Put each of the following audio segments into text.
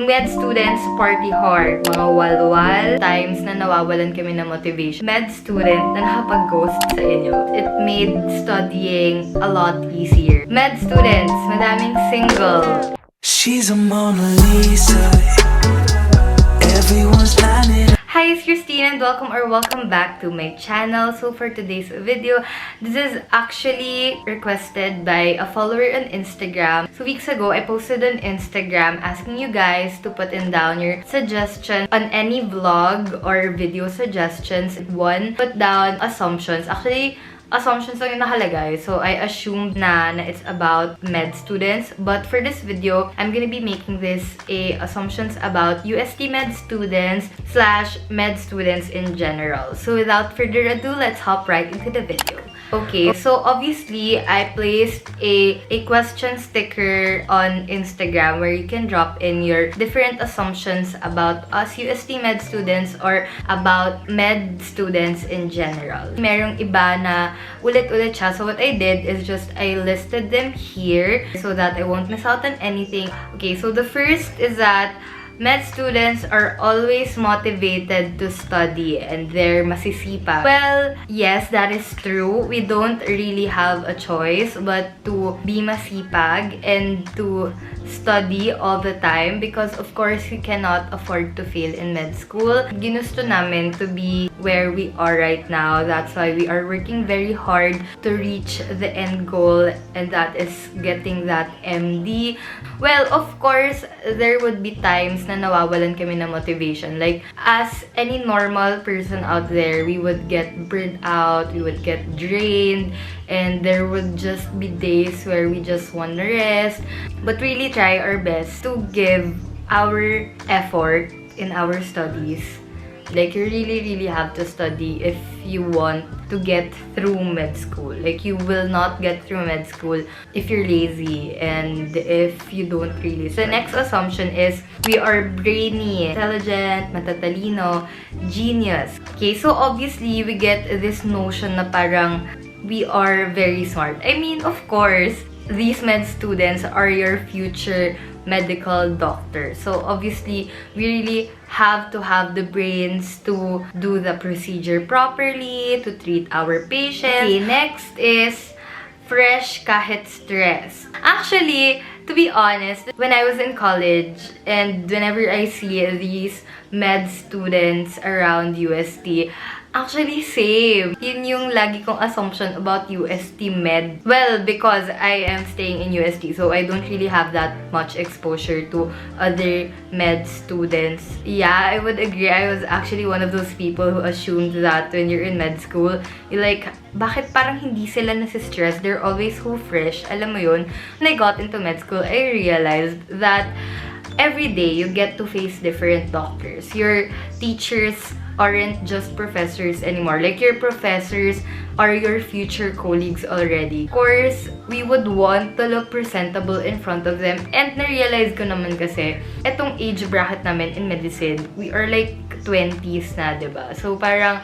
Med students party hard. Mga walwal times na nawawalan kami ng motivation. Med student na nakapag-ghost sa inyo. It made studying a lot easier. Med students, madaming single. She's a Mona Lisa. Everyone's lining up. Hi, it's Kristine and welcome back to my channel. So for today's video, this is actually requested by a follower on Instagram. So weeks ago, I posted on Instagram asking you guys to put in down your suggestion on any vlog or video suggestions. One, put down assumptions. Actually, assumptions lang yung nakalagay. So, I assumed na it's about med students. But for this video, I'm gonna be making this assumptions about UST med students / med students in general. So, without further ado, let's hop right into the video. Okay, so obviously, I placed a question sticker on Instagram where you can drop in your different assumptions about us UST med students or about med students in general. Merong iba na ulit-ulit siya. So what I did is just I listed them here so that I won't miss out on anything. Okay, so the first is that med students are always motivated to study and they're masisipag. Well, yes, that is true. We don't really have a choice but to be masipag and to study all the time because of course we cannot afford to fail in med school. Ginusto namin to be where we are right now. That's why we are working very hard to reach the end goal, and that is getting that MD. Well, of course, there would be times na nawawalan kami ng motivation. Like, as any normal person out there, we would get burned out, we would get drained, and there would just be days where we just want to rest. But really try our best to give our effort in our studies. Like, you really have to study if you want to get through med school. Like, you will not get through med school if you're lazy and if you don't really study. The next assumption is we are brainy, intelligent, matatalino, genius. Okay, so obviously, we get this notion na parang we are very smart. I mean, of course, these med students are your future medical doctor. So obviously, we really have to have the brains to do the procedure properly, to treat our patients. Okay, next is fresh kahit stress. Actually, to be honest, when I was in college and whenever I see these med students around UST, actually, same. Yun yung lagi kong assumption about UST Med. Well, because I am staying in UST, so I don't really have that much exposure to other med students. Yeah, I would agree. I was actually one of those people who assumed that when you're in med school, you're like, bakit parang hindi sila nasi-stress? They're always so fresh. Alam mo yun? When I got into med school, I realized that every day you get to face different doctors. Your teachers aren't just professors anymore. Like, your professors are your future colleagues already. Of course, we would want to look presentable in front of them. And na-realize ko naman kasi, etong age bracket namin in medicine, we are like 20s na, diba? So, parang,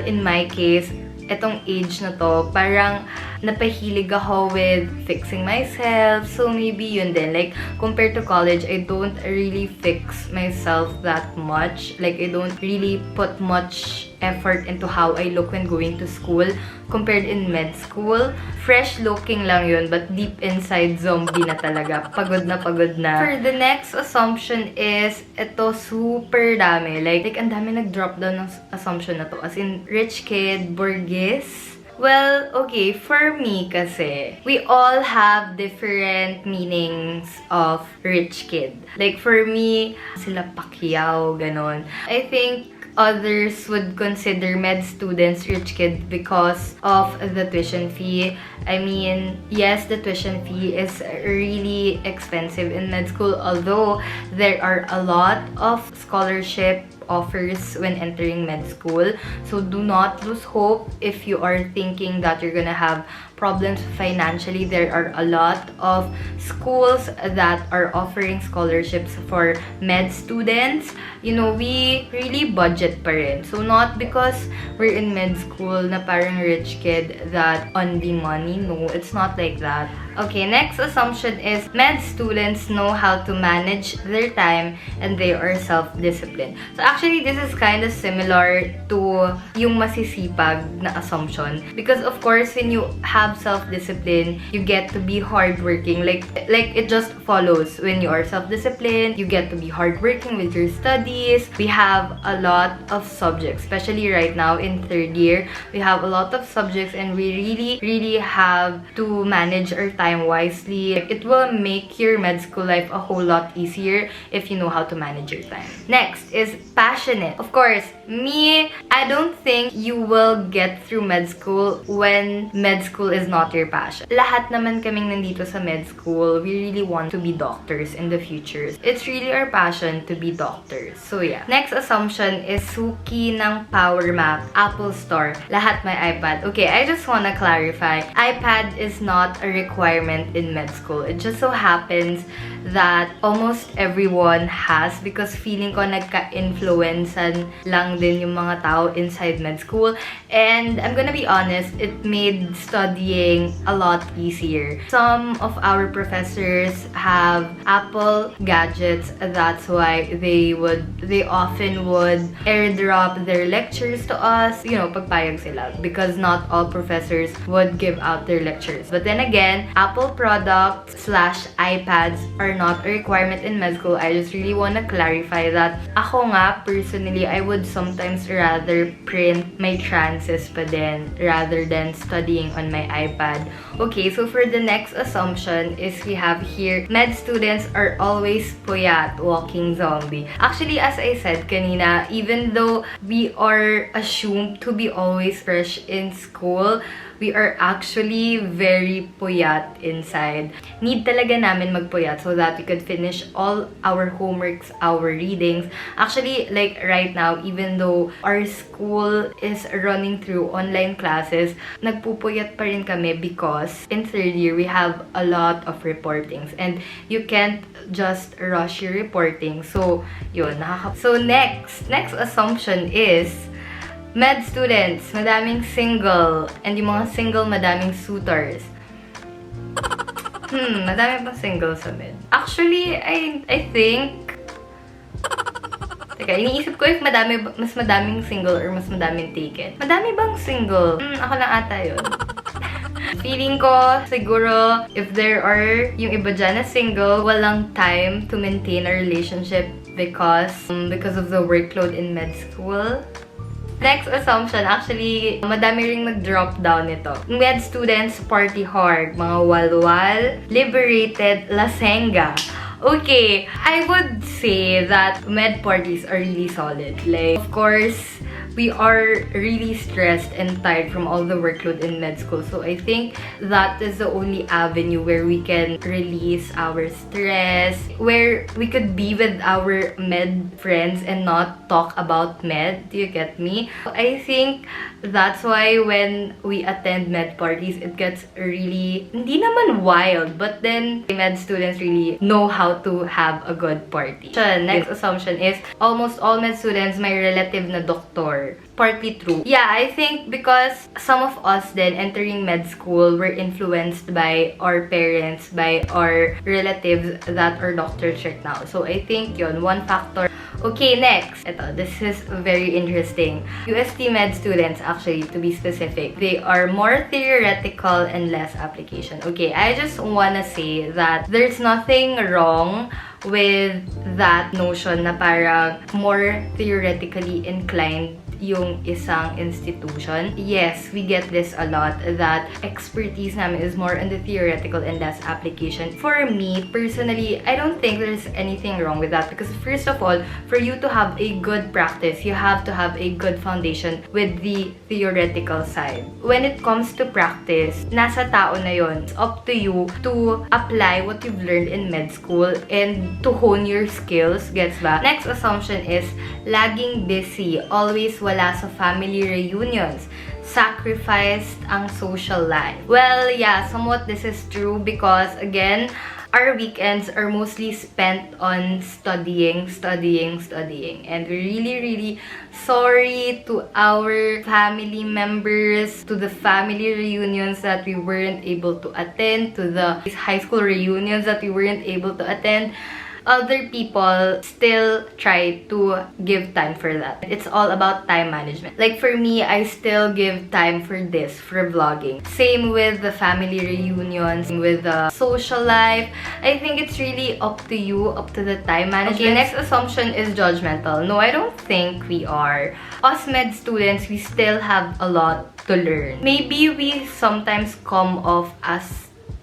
in my case, etong age na to, parang napahilig ako with fixing myself. So, maybe yun din. Like, compared to college, I don't really fix myself that much. Like, I don't really put much effort into how I look when going to school compared in med school. Fresh looking lang yun, but deep inside, zombie na talaga. Pagod na pagod na. For the next assumption is, ito super dami. Like ang dami nag-drop down ng assumption na to. As in, rich kid, Borges. Well, okay, for me kasi, we all have different meanings of rich kid. Like, for me, sila Pacquiao, ganon. I think others would consider med students rich kid because of the tuition fee. I mean, yes, the tuition fee is really expensive in med school, although there are a lot of scholarship offers when entering med school. So do not lose hope if you are thinking that you're gonna have problems financially. There are a lot of schools that are offering scholarships for med students. You know, we really budget pa rin. So not because we're in med school na parang rich kid that only money. No, it's not like that. Okay, next assumption is med students know how to manage their time and they are self-disciplined. So actually, this is kind of similar to yung masisipag na assumption. Because of course, when you have self-discipline, you get to be hardworking. Like it just follows. When you are self-disciplined, you get to be hardworking with your studies. We have a lot of subjects, especially right now in 3rd year. We have a lot of subjects and we really have to manage our time wisely. It will make your med school life a whole lot easier if you know how to manage your time. Next is passionate. Of course, me, I don't think you will get through med school when med school is not your passion. Lahat naman kaming nandito sa med school, we really want to be doctors in the future. It's really our passion to be doctors. So yeah. Next assumption is suki ng Power Mac, Apple Store. Lahat may iPad. Okay, I just wanna clarify. iPad is not a requirement in med school. It just so happens that almost everyone has, because feeling ko nagka-influencean lang din yung mga tao inside med school. And I'm gonna be honest, it made studying a lot easier. Some of our professors have Apple gadgets. That's why they often would airdrop their lectures to us. You know, pagpayag sila. Because not all professors would give out their lectures. But then again, Apple products / iPads are not a requirement in med school. I just really want to clarify that. Ako nga, personally, I would sometimes rather print my trances pa din rather than studying on my iPad. Okay, so for the next assumption is we have here, med students are always puyat, walking zombie. Actually, as I said kanina, even though we are assumed to be always fresh in school, we are actually very puyat inside. Need talaga namin magpuyat so that we could finish all our homeworks, our readings. Actually, like right now, even though our school is running through online classes, nagpupuyat pa rin kami because in 3rd year, we have a lot of reportings and you can't just rush your reporting. So, yun. So, next assumption is med students, madaming single. And yung mga single, madaming suitors. Madami pang single sa med. Actually, I think... Teka, iniisip ko if mas madaming single or mas madaming taken. Madami bang single? Ako lang ata yun. Feeling ko, siguro, if there are yung iba dyan na single, walang time to maintain a relationship because of the workload in med school. Next assumption, actually, madami ring nag-drop down ito. Med students party hard, mga walwal, liberated, lasenga. Okay, I would say that med parties are really solid. Like, of course, we are really stressed and tired from all the workload in med school. So I think that is the only avenue where we can release our stress, where we could be with our med friends and not talk about med. Do you get me? I think that's why when we attend med parties, it gets really, hindi naman wild, but then med students really know how to have a good party. So, next assumption is almost all med students may relative na doktor. Partly true. Yeah, I think because some of us then entering med school were influenced by our parents, by our relatives that are doctors right now. So I think yun, one factor. Okay, next. Ito, this is very interesting. UST MED students, actually, to be specific, they are more theoretical and less application. Okay, I just wanna say that there's nothing wrong with that notion na parang more theoretically inclined yung isang institution. Yes, we get this a lot, that expertise namin is more on the theoretical and less application. For me, personally, I don't think there's anything wrong with that because first of all, for you to have a good practice, you have to have a good foundation with the theoretical side. When it comes to practice, nasa tao na yun. It's up to you to apply what you've learned in med school and to hone your skills. Gets ba? Next assumption is laging busy, always wala sa family reunions, sacrificed ang social life. Well, yeah, somewhat this is true because again, our weekends are mostly spent on studying. And we're really sorry to our family members, to the family reunions that we weren't able to attend, to the high school reunions that we weren't able to attend. Other people still try to give time for that. It's all about time management. Like for me, I still give time for this, for vlogging. Same with the family reunions, with the social life. I think it's really up to you, up to the time management. Okay, next assumption is judgmental. No, I don't think we are. Us med students, we still have a lot to learn. Maybe we sometimes come off as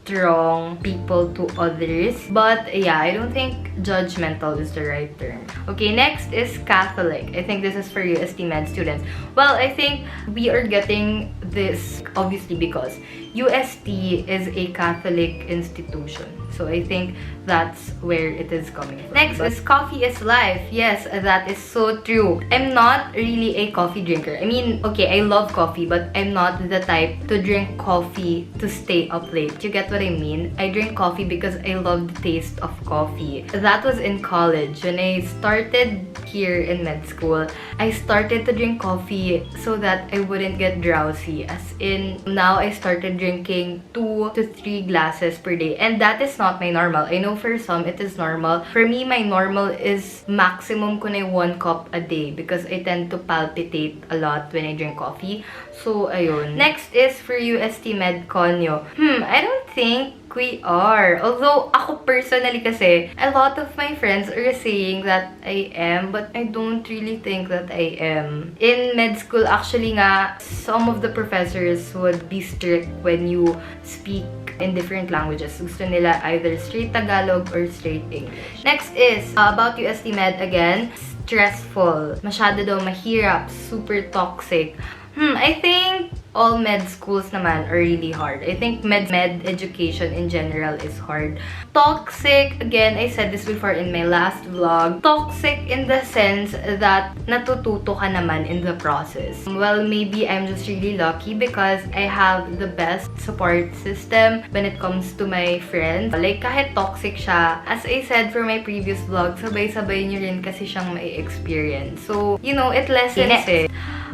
strong people to others, but yeah, I don't think judgmental is the right term. Okay, next is Catholic. I think this is for UST Med students. Well, I think we are getting this obviously because UST is a Catholic institution, so I think that's where it is coming from. Next is coffee is life. Yes, that is so true. I'm not really a coffee drinker. I mean, okay, I love coffee, but I'm not the type to drink coffee to stay up late. You get what I mean? I drink coffee because I love the taste of coffee. That was in college. When I started here in med school, I started to drink coffee so that I wouldn't get drowsy. As in, now I started drinking 2 to 3 glasses per day. And that is not my normal. I know for some, it is normal. For me, my normal is maximum ko na 1 cup a day because I tend to palpitate a lot when I drink coffee. So, ayun. Next is for UST Med Conyo. I don't think we are. Although, ako personally kasi, a lot of my friends are saying that I am, but I don't really think that I am. In med school, actually nga, some of the professors would be strict when you speak in different languages. Gusto nila either straight Tagalog or straight English. Next is, about UST Med again, stressful. Masyado daw mahirap, super toxic. I think all med schools naman are really hard. I think med education in general is hard. Toxic, again, I said this before in my last vlog. Toxic in the sense that natututo ka naman in the process. Well, maybe I'm just really lucky because I have the best support system when it comes to my friends. Like, kahit toxic siya, as I said for my previous vlog, sabay-sabay nyo rin kasi siyang may experience. So, you know, it lessens it.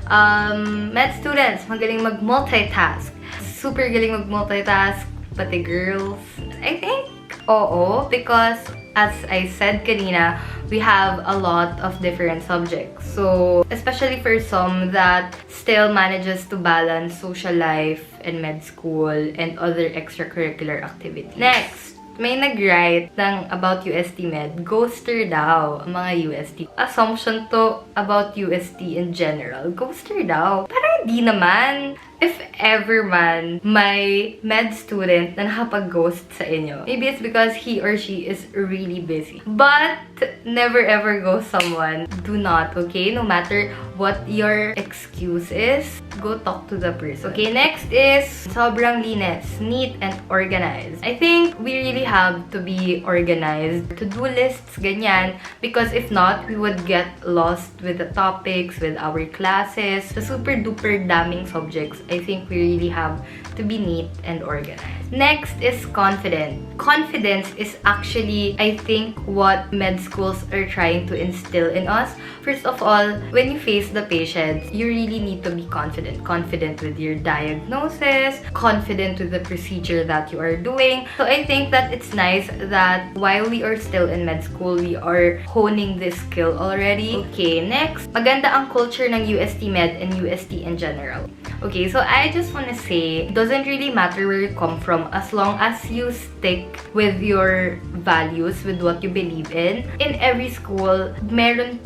Med students, magaling mag-multitask. Super galing mag-multitask, pati girls. I think, oo, because as I said kanina, we have a lot of different subjects. So, especially for some that still manages to balance social life and med school and other extracurricular activities. Next, may nag-write ng about UST Med, ghoster daw ang mga UST. Assumption to about UST in general. Ghoster daw. Parang di naman. If ever man, may med student na nakapag-ghost sa inyo, maybe it's because he or she is really busy. But, never ever ghost someone. Do not, okay? No matter what your excuse is, go talk to the person. Okay, next is sobrang linis, neat and organized. I think we really have to be organized. To-do lists, ganyan. Because if not, we would get lost with the topics, with our classes. The super duper daming subjects, I think we really have to be neat and organized. Next is confident. Confidence is actually, I think, what med schools are trying to instill in us. First of all, when you face the patients, you really need to be confident. Confident with your diagnosis, confident with the procedure that you are doing. So I think that it's nice that while we are still in med school, we are honing this skill already. Okay, next, maganda ang culture ng UST Med and UST in general. Okay, so I just want to say, it doesn't really matter where you come from as long as you stick with your values, with what you believe in. In every school, meron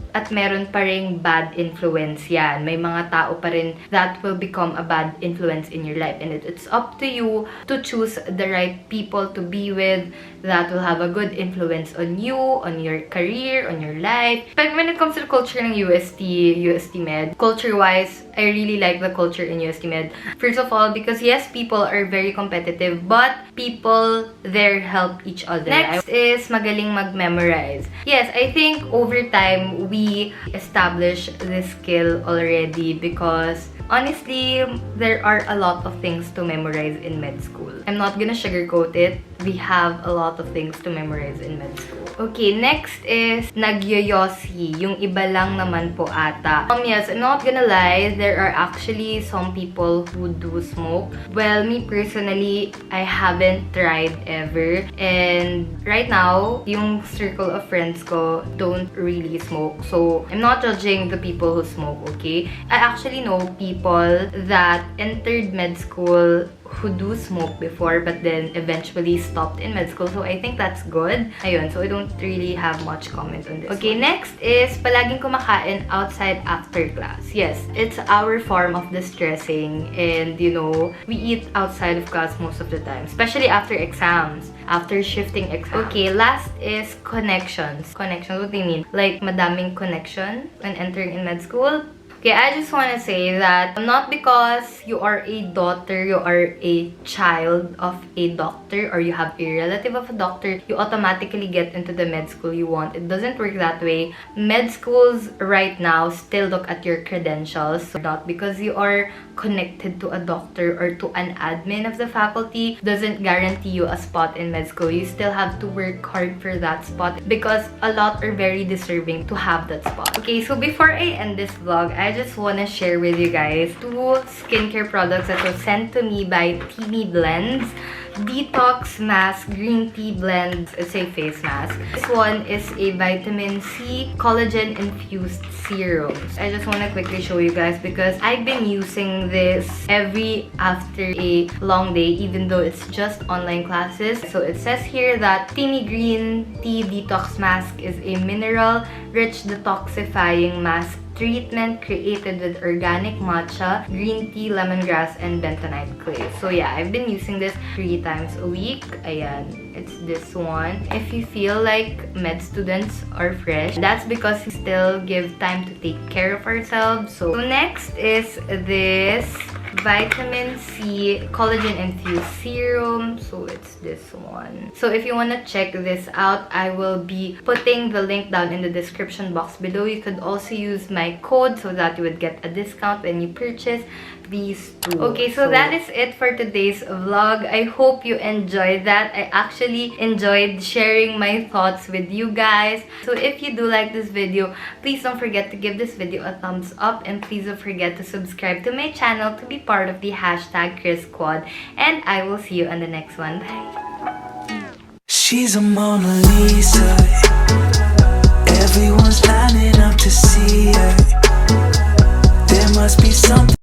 pa ring bad influence yan. May mga tao pa rin that will become a bad influence in your life. And it's up to you to choose the right people to be with that will have a good influence on you, on your career, on your life. But when it comes to the culture ng UST Med, culture-wise, I really like the culture in UST Med. First of all, because yes, people are very competitive, but people there help each other. Next is magaling mag-memorize. Yes, I think over time, we establish this skill already because honestly, there are a lot of things to memorize in med school. I'm not gonna sugarcoat it. we have a lot of things to memorize in med school. Okay, next is nagyoyosi. Yung iba lang naman po ata. Yes, I'm not gonna lie, there are actually some people who do smoke. Well, me personally, I haven't tried ever. And right now, yung circle of friends ko don't really smoke. So, I'm not judging the people who smoke, okay? I actually know people that entered med school who do smoke before but then eventually stopped in med school. So, I think that's good. Ayun, so I don't really have much comment on this. Okay, next is palaging kumakain outside after class. Yes, it's our form of distressing and, you know, we eat outside of class most of the time, especially after exams, after shifting exams. Okay, last is connections. Connections, what do you mean? Like, madaming connection when entering in med school? Okay, I just want to say that not because you are a daughter, you are a child of a doctor, or you have a relative of a doctor, you automatically get into the med school you want. It doesn't work that way. Med schools right now still look at your credentials. So not because you are connected to a doctor or to an admin of the faculty doesn't guarantee you a spot in med school. You still have to work hard for that spot because a lot are very deserving to have that spot. Okay, so before I end this vlog, I just want to share with you guys 2 skincare products that were sent to me by TEAMI Blends. Detox Mask Green Tea Blend. It's a face mask. This one is a vitamin C collagen infused serum. I just want to quickly show you guys because I've been using this every after a long day, even though it's just online classes. So it says here that TEAMI Green Tea Detox Mask is a mineral-rich detoxifying mask treatment created with organic matcha, green tea, lemongrass, and bentonite clay. So yeah, I've been using this 3 times a week. Ayan, it's this one. If you feel like med students are fresh, that's because we still give time to take care of ourselves. So next is this vitamin C collagen infused serum. So it's this one. So if you want to check this out, I will be putting the link down in the description box below. You could also use my code so that you would get a discount when you purchase these 2. Okay, so that is it for today's vlog. I hope you enjoyed that. I actually enjoyed sharing my thoughts with you guys. So if you do like this video, please don't forget to give this video a thumbs up, and please don't forget to subscribe to my channel to be part of the #ChrisSquad. And I will see you on the next one. Bye! She's a Mona Lisa. Everyone's lining up to see her. There must be something